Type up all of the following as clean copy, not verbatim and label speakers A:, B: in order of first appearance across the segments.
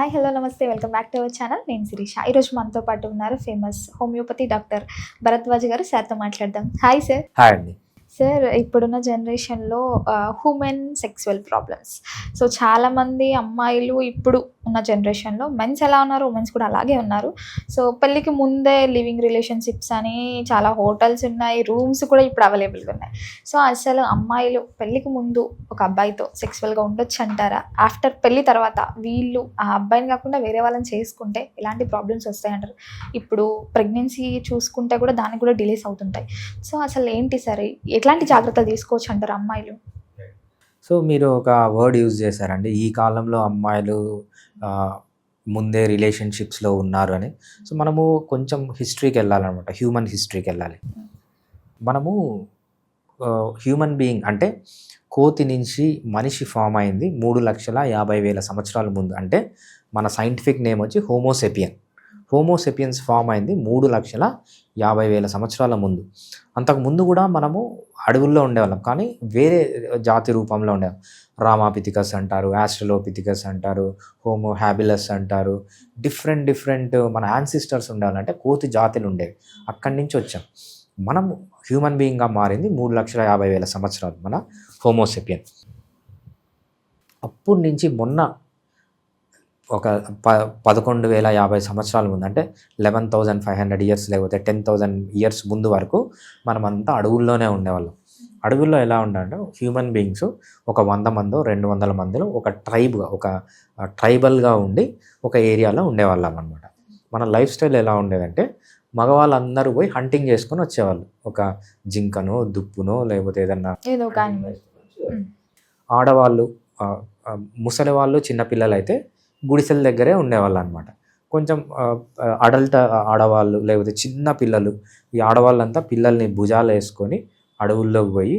A: Hi hello నమస్తే welcome back to our channel. నేను శిరీష. ఈరోజు మనతో పాటు ఉన్నారు ఫేమస్ హోమియోపతి డాక్టర్ భరద్వాజ్ గారు. సార్తో మాట్లాడదాం. Hi sir.
B: హాయ్ అండి.
A: సార్, ఇప్పుడున్న జనరేషన్లో హ్యూమన్ సెక్సువల్ ప్రాబ్లమ్స్. సో చాలామంది అమ్మాయిలు ఇప్పుడు ఉన్న జనరేషన్లో మెన్స్ ఎలా ఉన్నారు, ఉమెన్స్ కూడా అలాగే ఉన్నారు. సో పెళ్ళికి ముందే లివింగ్ రిలేషన్షిప్స్ అని చాలా హోటల్స్ ఉన్నాయి, రూమ్స్ కూడా ఇప్పుడు అవైలబుల్గా ఉన్నాయి. సో అసలు అమ్మాయిలు పెళ్ళికి ముందు ఒక అబ్బాయితో సెక్సువల్గా ఉండొచ్చు అంటారా? ఆఫ్టర్ పెళ్ళి తర్వాత వీళ్ళు ఆ అబ్బాయిని కాకుండా వేరే వాళ్ళని చేసుకుంటే ఎలాంటి ప్రాబ్లమ్స్ వస్తాయంటారు? ఇప్పుడు ప్రెగ్నెన్సీ చూసుకుంటే కూడా దానికి కూడా డిలేస్ అవుతుంటాయి. సో అసలు ఏంటి సార్, ఎట్లాంటి జాగ్రత్తలు తీసుకోవచ్చు అంటారు అమ్మాయిలు?
B: సో మీరు ఒక వర్డ్ యూజ్ చేశారండి, ఈ కాలంలో అమ్మాయిలు ముందే రిలేషన్షిప్స్లో ఉన్నారు అని. సో మనము కొంచెం హిస్టరీకి వెళ్ళాలన్నమాట, హ్యూమన్ హిస్టరీకి వెళ్ళాలి. మనము హ్యూమన్ బీయింగ్ అంటే కోతి నుంచి మనిషి ఫామ్ అయింది 3,50,000 సంవత్సరాల ముందు. అంటే మన సైంటిఫిక్ నేమ్ వచ్చి హోమోసెపియన్. హోమోసెపియన్స్ ఫామ్ అయింది 3,50,000 సంవత్సరాల ముందు. అంతకుముందు కూడా మనము అడవుల్లో ఉండేవాళ్ళం, కానీ వేరే జాతి రూపంలో ఉండేవాళ్ళం. రామాపిథికస్ అంటారు, ఆస్ట్రలోపిథికస్ అంటారు, హోమో హ్యాబిలస్ అంటారు. డిఫరెంట్ మన యాన్సిస్టర్స్ ఉండేవాళ్ళంటే కోతి జాతులు ఉండేవి. అక్కడి నుంచి వచ్చాం. మనం హ్యూమన్ బీయింగ్గా మారింది 3,50,000 సంవత్సరాలు మన హోమోసెపియన్. అప్పటి నుంచి మొన్న ఒక 11,050 సంవత్సరాల ముందు, అంటే 11,500 ఇయర్స్ లేకపోతే 10,000 ఇయర్స్ ముందు వరకు మనమంతా అడవుల్లోనే ఉండేవాళ్ళం. అడవుల్లో ఎలా ఉండాలంటే హ్యూమన్ బీయింగ్స్ ఒక 100 మందో 200 మందిలో ఒక ట్రైబల్గా ఉండి ఒక ఏరియాలో ఉండేవాళ్ళం అనమాట. మన లైఫ్ స్టైల్ ఎలా ఉండేదంటే మగవాళ్ళందరూ పోయి హంటింగ్ చేసుకొని వచ్చేవాళ్ళు. ఒక జింకనో దుప్పునో లేకపోతే ఏదన్నా
A: ఏదో ఒక animal.
B: ఆడవాళ్ళు, ముసలి వాళ్ళు, చిన్నపిల్లలు అయితే గుడిసెల దగ్గరే ఉండేవాళ్ళు అనమాట. కొంచెం అడల్ట్ ఆడవాళ్ళు లేకపోతే చిన్న పిల్లలు, ఈ ఆడవాళ్ళంతా పిల్లల్ని భుజాలు వేసుకొని అడవుల్లోకి పోయి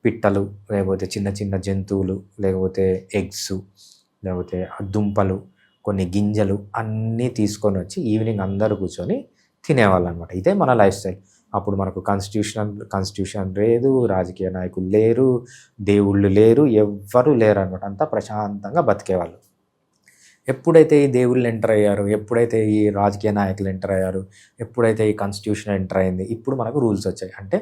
B: పిట్టలు లేకపోతే చిన్న చిన్న జంతువులు లేకపోతే ఎగ్స్ లేకపోతే దుంపలు కొన్ని గింజలు అన్నీ తీసుకొని వచ్చి ఈవినింగ్ అందరూ కూర్చొని తినేవాళ్ళు అనమాట. ఇదే మన లైఫ్ స్టైల్. అప్పుడు మనకు కాన్స్టిట్యూషన్ లేదు, రాజకీయ నాయకులు లేరు, దేవుళ్ళు లేరు, ఎవ్వరూ లేరు అనమాట. అంతా ప్రశాంతంగా బతికేవాళ్ళు. ఎప్పుడైతే ఈ దేవుళ్ళు ఎంటర్ అయ్యారు, ఎప్పుడైతే ఈ రాజకీయ నాయకులు ఎంటర్ అయ్యారు, ఎప్పుడైతే ఈ కాన్స్టిట్యూషన్ ఎంటర్ అయింది, ఇప్పుడు మనకు రూల్స్ వచ్చాయి. అంటే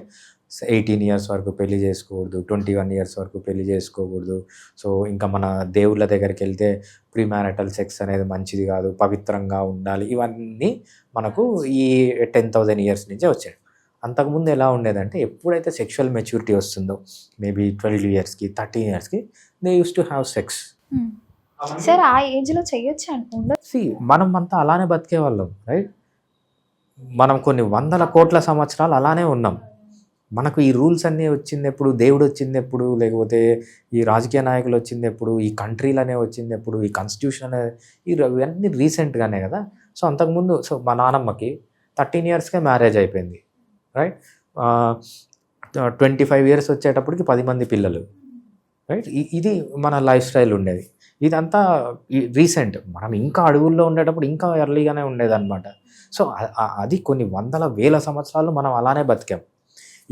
B: 18 ఇయర్స్ వరకు పెళ్లి చేసుకోకూడదు, 21 ఇయర్స్ వరకు పెళ్లి చేసుకోకూడదు. సో ఇంకా మన దేవుళ్ళ దగ్గరికి వెళ్తే ప్రీ మ్యారిటల్ సెక్స్ అనేది మంచిది కాదు, పవిత్రంగా ఉండాలి. ఇవన్నీ మనకు ఈ 10,000 ఇయర్స్ నుంచే వచ్చాయి. అంతకుముందు ఎలా ఉండేదంటే ఎప్పుడైతే సెక్షువల్ మెచ్యూరిటీ వస్తుందో మేబీ 12 ఇయర్స్కి 13 ఇయర్స్కి they use to have sex.
A: Sir ఆ ఏజ్లో చెయ్యొచ్చు ఉండదు.
B: మనం అంతా అలానే బతికే వాళ్ళం, రైట్? మనం కొన్ని 100 కోట్ల సంవత్సరాలు అలానే ఉన్నాం. మనకు ఈ రూల్స్ అన్నీ వచ్చింది ఎప్పుడు? దేవుడు వచ్చింది ఎప్పుడు? లేకపోతే ఈ రాజకీయ నాయకులు వచ్చింది ఎప్పుడు? ఈ కంట్రీలనే వచ్చింది ఎప్పుడు? ఈ కాన్స్టిట్యూషన్ అనేది ఇవన్నీ రీసెంట్గానే కదా. సో అంతకుముందు మా నానమ్మకి 13 ఇయర్స్కే మ్యారేజ్ అయిపోయింది, రైట్? 25 ఇయర్స్ వచ్చేటప్పటికి 10 మంది పిల్లలు, రైట్? ఇది మన లైఫ్ స్టైల్ ఉండేది. ఇదంతా రీసెంట్. మనం ఇంకా అడవుల్లో ఉండేటప్పుడు ఇంకా ఎర్లీగానే ఉండేదన్నమాట. సో అది కొన్ని 100,000 సంవత్సరాలు మనం అలానే బతికాం.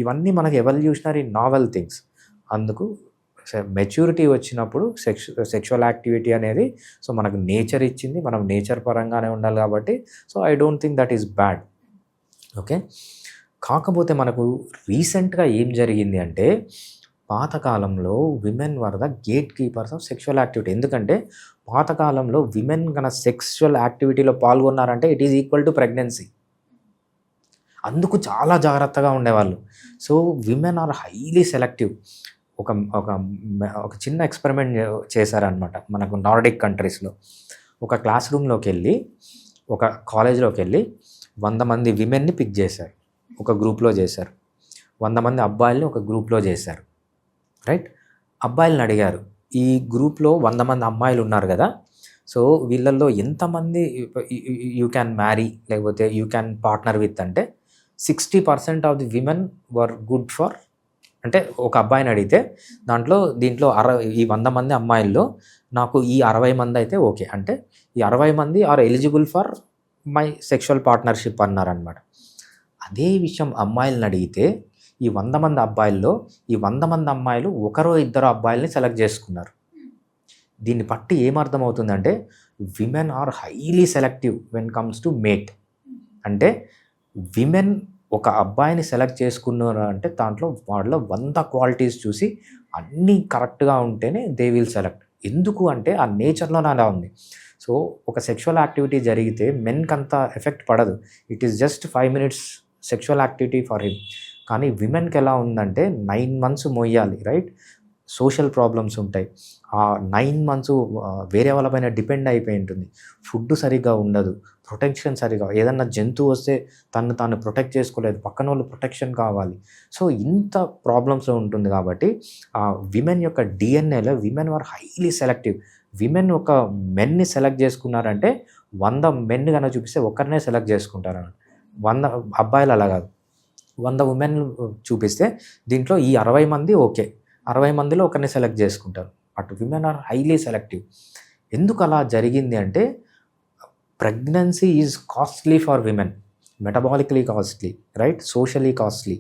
B: ఇవన్నీ మనకు ఎవల్యూషనరీ నావెల్ థింగ్స్. అందుకు మెచ్యూరిటీ వచ్చినప్పుడు సెక్షువల్ యాక్టివిటీ అనేది సో మనకు నేచర్ ఇచ్చింది, మనం నేచర్ పరంగానే ఉండాలి కాబట్టి so I don't think that is bad. Okay. కాకపోతే మనకు రీసెంట్గా ఏం జరిగింది అంటే పాతకాలంలో women were the gatekeepers of sexual activity. ఎందుకంటే పాతకాలంలో విమెన్ కన్నా సెక్షువల్ యాక్టివిటీలో పాల్గొన్నారంటే it is equal to pregnancy. అందుకు చాలా జాగ్రత్తగా ఉండేవాళ్ళు. So women are highly selective. ఒక చిన్న ఎక్స్పెరిమెంట్ చేశారనమాట మనకు నార్డిక్ కంట్రీస్లో. ఒక క్లాస్ రూమ్లోకి వెళ్ళి ఒక కాలేజ్లోకి వెళ్ళి 100 మంది విమెన్ని పిక్ చేశారు, ఒక గ్రూప్లో చేశారు. 100 మంది అబ్బాయిల్ని ఒక గ్రూప్లో చేశారు, రైట్? అబ్బాయిలను అడిగారు, ఈ గ్రూప్లో 100 మంది అమ్మాయిలు ఉన్నారు కదా, సో వీళ్ళల్లో ఎంతమంది యూ క్యాన్ మ్యారీ లేకపోతే యూ క్యాన్ పార్ట్నర్ విత్ అంటే 60% of the women were good for. అంటే ఒక అబ్బాయిని అడిగితే దీంట్లో ఈ 100 మంది అమ్మాయిల్లో నాకు ఈ 60 మంది అయితే ఓకే, అంటే ఈ 60 మంది are eligible for my sexual partnership అన్నారనమాట. అదే విషయం అమ్మాయిలను అడిగితే ఈ 100 మంది అబ్బాయిల్లో ఈ 100 మంది అమ్మాయిలు ఒకరో ఇద్దరు అబ్బాయిల్ని సెలెక్ట్ చేసుకున్నారు. దీన్ని బట్టి ఏమర్థమవుతుందంటే women are highly selective when comes to mate. అంటే విమెన్ ఒక అబ్బాయిని సెలెక్ట్ చేసుకున్నారు అంటే దాంట్లో వాళ్ళలో 100 క్వాలిటీస్ చూసి అన్నీ కరెక్ట్గా ఉంటేనే దే విల్ సెలెక్ట్. ఎందుకు అంటే ఆ నేచర్లోనే అలా ఉంది. సో ఒక సెక్షువల్ యాక్టివిటీ జరిగితే మెన్కి అంత ఎఫెక్ట్ పడదు. It is just 5 minutes sexual activity for him. కానీ విమెన్కి ఎలా ఉందంటే 9 months మోయాలి, రైట్? సోషల్ ప్రాబ్లమ్స్ ఉంటాయి. ఆ 9 months వేరే వాళ్ళపైన డిపెండ్ అయిపోయి ఉంటుంది. ఫుడ్ సరిగ్గా ఉండదు, ప్రొటెక్షన్ సరిగా, ఏదన్నా జంతువు వస్తే తను తాను ప్రొటెక్ట్ చేసుకోలేదు, పక్కన వాళ్ళు ప్రొటెక్షన్ కావాలి. సో ఇంత ప్రాబ్లమ్స్లో ఉంటుంది. కాబట్టి ఆ విమెన్ యొక్క డిఎన్ఏలో women are highly selective. Women ఒక మెన్ని సెలెక్ట్ చేసుకున్నారంటే 100 men కనుక చూపిస్తే ఒకరినే సెలెక్ట్ చేసుకుంటారు. 100 అబ్బాయిలు అలా కాదు, 100 women చూపిస్తే దీంట్లో ఈ 60 మంది ఓకే, 60 మందిలో ఒకరిని సెలెక్ట్ చేసుకుంటారు. But women are highly selective. ఎందుకు అలా జరిగింది అంటే pregnancy is costly for women, metabolically costly, right, socially costly.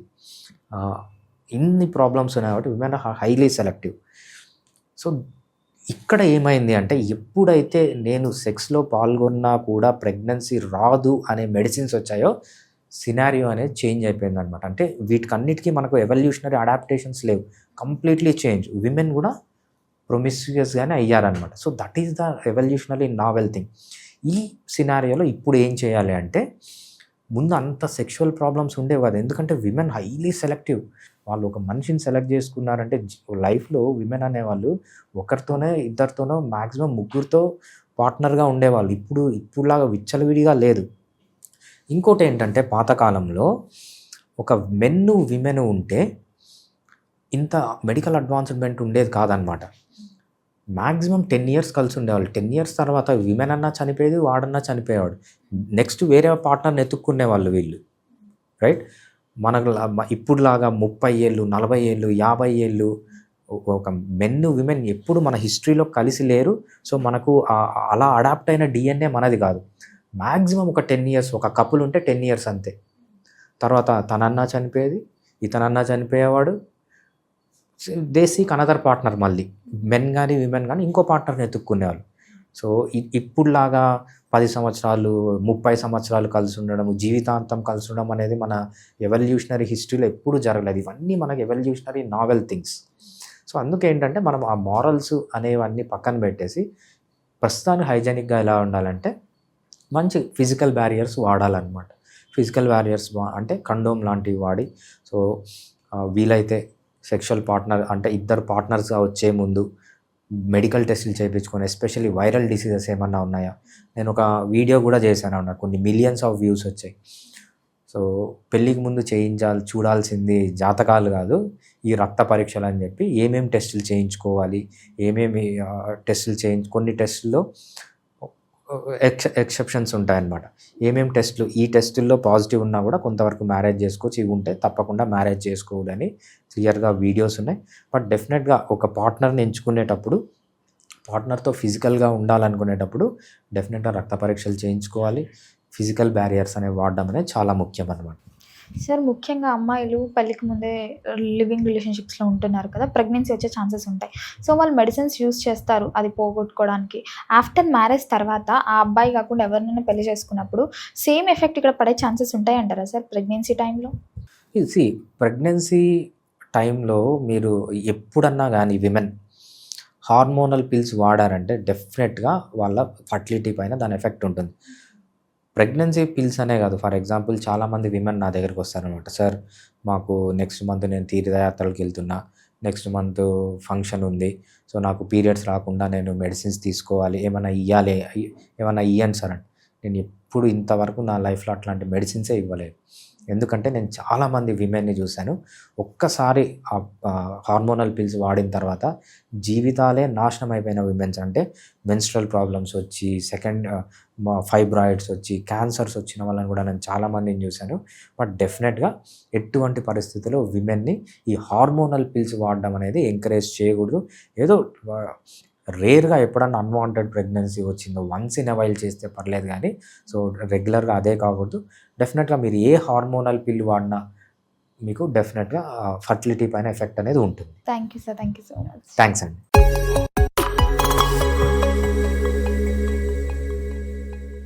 B: ఇన్ని ప్రాబ్లమ్స్ ఉన్నాయి కాబట్టి women are highly selective. So ఇక్కడ ఏమైంది అంటే ఎప్పుడైతే నేను సెక్స్లో పాల్గొన్నా కూడా ప్రెగ్నెన్సీ రాదు అనే మెడిసిన్స్ వచ్చాయో సినారియో అనేది చేంజ్ అయిపోయింది అనమాట. అంటే వీటికన్నిటికీ మనకు ఎవల్యూషనరీ అడాప్టేషన్స్ లేవు, కంప్లీట్లీ చేంజ్. విమెన్ కూడా ప్రొమిస్క్యూస్గానే అయ్యారనమాట. So that is the evolutionary novel thing. ఈ సినారియోలో ఇప్పుడు ఏం చేయాలి అంటే ముందు అంత సెక్షువల్ ప్రాబ్లమ్స్ ఉండేవి కదా, ఎందుకంటే విమెన్ హైలీ సెలెక్టివ్. వాళ్ళు ఒక మనిషిని సెలెక్ట్ చేసుకున్నారంటే లైఫ్లో విమెన్ అనేవాళ్ళు ఒకరితోనే ఇద్దరితోనో మ్యాక్సిమం ముగ్గురితో పార్ట్నర్గా ఉండేవాళ్ళు. ఇప్పుడులాగా విచ్చలవిడిగా లేదు. ఇంకోటి ఏంటంటే పాతకాలంలో ఒక మెన్ను విమెన్ ఉంటే ఇంత మెడికల్ అడ్వాన్స్మెంట్ ఉండేది కాదనమాట. మ్యాక్సిమం 10 years కలిసి ఉండేవాళ్ళు. 10 years తర్వాత విమెన్ అన్నా చనిపోయేది, వాడన్నా చనిపోయేవాడు. నెక్స్ట్ వేరే పార్ట్నర్ని ఎత్తుక్కునేవాళ్ళు వీళ్ళు, రైట్? మనకు ఇప్పుడులాగా 30 ఏళ్ళు, 40 ఏళ్ళు, 50 ఏళ్ళు ఒక మెన్ను విమెన్ ఎప్పుడు మన హిస్టరీలో కలిసి లేరు. సో మనకు అలా అడాప్ట్ అయిన డిఎన్ఏ మనది కాదు. మ్యాక్సిమం ఒక 10 years, ఒక కపుల్ ఉంటే 10 years అంతే. తర్వాత తనన్నా చనిపోయేది, ఇతనన్నా చనిపోయేవాడు. దేశీకి అనదర్ పార్ట్నర్, మళ్ళీ మెన్ కానీ విమెన్ కానీ ఇంకో పార్ట్నర్ని ఎత్తుక్కునేవాళ్ళు. సో ఇప్పుడులాగా 10 సంవత్సరాలు 30 సంవత్సరాలు కలిసి ఉండడం, జీవితాంతం కలిసి ఉండడం అనేది మన ఎవల్యూషనరీ హిస్టరీలో ఎప్పుడూ జరగలేదు. ఇవన్నీ మనకు ఎవల్యూషనరీ నావెల్ థింగ్స్. సో అందుకేంటంటే మనం ఆ మారల్స్ అనేవన్నీ పక్కన పెట్టేసి ప్రస్తుతానికి హైజెనిక్గా ఎలా ఉండాలంటే మంచి ఫిజికల్ బ్యారియర్స్ వాడాలన్నమాట. ఫిజికల్ బ్యారియర్స్ అంటే కండోమ్ లాంటివి వాడి, సో వీలైతే సెక్షువల్ పార్ట్నర్ అంటే ఇద్దరు పార్ట్నర్స్గా వచ్చే ముందు మెడికల్ టెస్టులు చేయించుకొని, ఎస్పెషల్లీ వైరల్ డిసీజెస్ ఏమన్నా ఉన్నాయా. నేను ఒక వీడియో కూడా చేశాను అన్న, కొన్ని millions of views వచ్చాయి. సో పెళ్ళికి ముందు చూడాల్సింది జాతకాలు కాదు, ఈ రక్త పరీక్షలు అని చెప్పి ఏమేమి టెస్టులు చేయించుకోవాలి, ఏమేమి టెస్టులు కొన్ని టెస్టుల్లో ఎక్సెప్షన్స్ ఉంటాయన్నమాట. ఏమేమి టెస్టులు, ఈ టెస్టుల్లో పాజిటివ్ ఉన్నా కూడా కొంతవరకు మ్యారేజ్ చేసుకోవచ్చు, ఇవి ఉంటే తప్పకుండా మ్యారేజ్ చేసుకోవద్దని క్లియర్గా వీడియోస్ ఉన్నాయి. బట్ డెఫినెట్గా ఒక పార్ట్నర్ని ఎంచుకునేటప్పుడు, పార్ట్నర్తో ఫిజికల్గా ఉండాలనుకునేటప్పుడు డెఫినెట్గా రక్త పరీక్షలు చేయించుకోవాలి. ఫిజికల్ బ్యారియర్స్ అనేవి వాడడం అనేది చాలా ముఖ్యం అన్నమాట.
A: సార్, ముఖ్యంగా అమ్మాయిలు పెళ్ళికి ముందే లివింగ్ రిలేషన్షిప్స్లో ఉంటున్నారు కదా, ప్రెగ్నెన్సీ వచ్చే ఛాన్సెస్ ఉంటాయి. సో వాళ్ళు మెడిసిన్స్ యూస్ చేస్తారు అది పోగొట్టుకోవడానికి. ఆఫ్టర్ మ్యారేజ్ తర్వాత ఆ అబ్బాయి కాకుండా ఎవరినైనా పెళ్లి చేసుకున్నప్పుడు సేమ్ ఎఫెక్ట్ ఇక్కడ పడే ఛాన్సెస్ ఉంటాయి అంటారా సార్ ప్రెగ్నెన్సీ టైంలో?
B: ప్రెగ్నెన్సీ టైంలో మీరు ఎప్పుడన్నా కానీ విమెన్ హార్మోనల్ పిల్స్ వాడారంటే డెఫినెట్గా వాళ్ళ ఫర్టిలిటీ పైన దాని ఎఫెక్ట్ ఉంటుంది. ప్రెగ్నెన్సీ పిల్స్ అనే కాదు, ఫర్ ఎగ్జాంపుల్ చాలామంది విమెన్ నా దగ్గరికి వస్తారనమాట. సార్ మాకు నెక్స్ట్ మంత్ నేను తీర్థయాత్రలకు వెళ్తున్నా, నెక్స్ట్ మంత్ ఫంక్షన్ ఉంది, సో నాకు పీరియడ్స్ రాకుండా నేను మెడిసిన్స్ తీసుకోవాలి, ఏమైనా ఇయ్యండి సార్ అని. నేను ఎప్పుడు ఇంతవరకు నా లైఫ్లో అట్లాంటి మెడిసిన్సే ఇవ్వలేదు. ఎందుకంటే నేను చాలామంది విమెన్ని చూశాను, ఒక్కసారి హార్మోనల్ పిల్స్ వాడిన తర్వాత జీవితాలే నాశనం అయిపోయిన విమెన్స్. అంటే మెన్స్ట్రల్ ప్రాబ్లమ్స్ వచ్చి, ఫైబ్రాయిడ్స్ వచ్చి, క్యాన్సర్స్ వచ్చిన వాళ్ళని కూడా నేను చాలామందిని చూశాను. బట్ డెఫినెట్గా ఎటువంటి పరిస్థితుల్లో విమెన్ని ఈ హార్మోనల్ పిల్స్ వాడడం అనేది ఎంకరేజ్ చేయకూడదు. ఏదో రేర్గా ఎప్పుడన్నా అన్వాంటెడ్ ప్రెగ్నెన్సీ వచ్చిందో వన్స్ ఇన్ ఎ వైల్ చేస్తే పర్లేదు, కానీ సో రెగ్యులర్గా అదే కాకూడదు. డెఫినెట్గా మీరు ఏ హార్మోనల్ పిల్ వాడినా మీకు డెఫినెట్గా ఫర్టిలిటీ పైన ఎఫెక్ట్ అనేది ఉంటుంది.
A: Thank you sir, thank you so much.
B: Thanks అండి.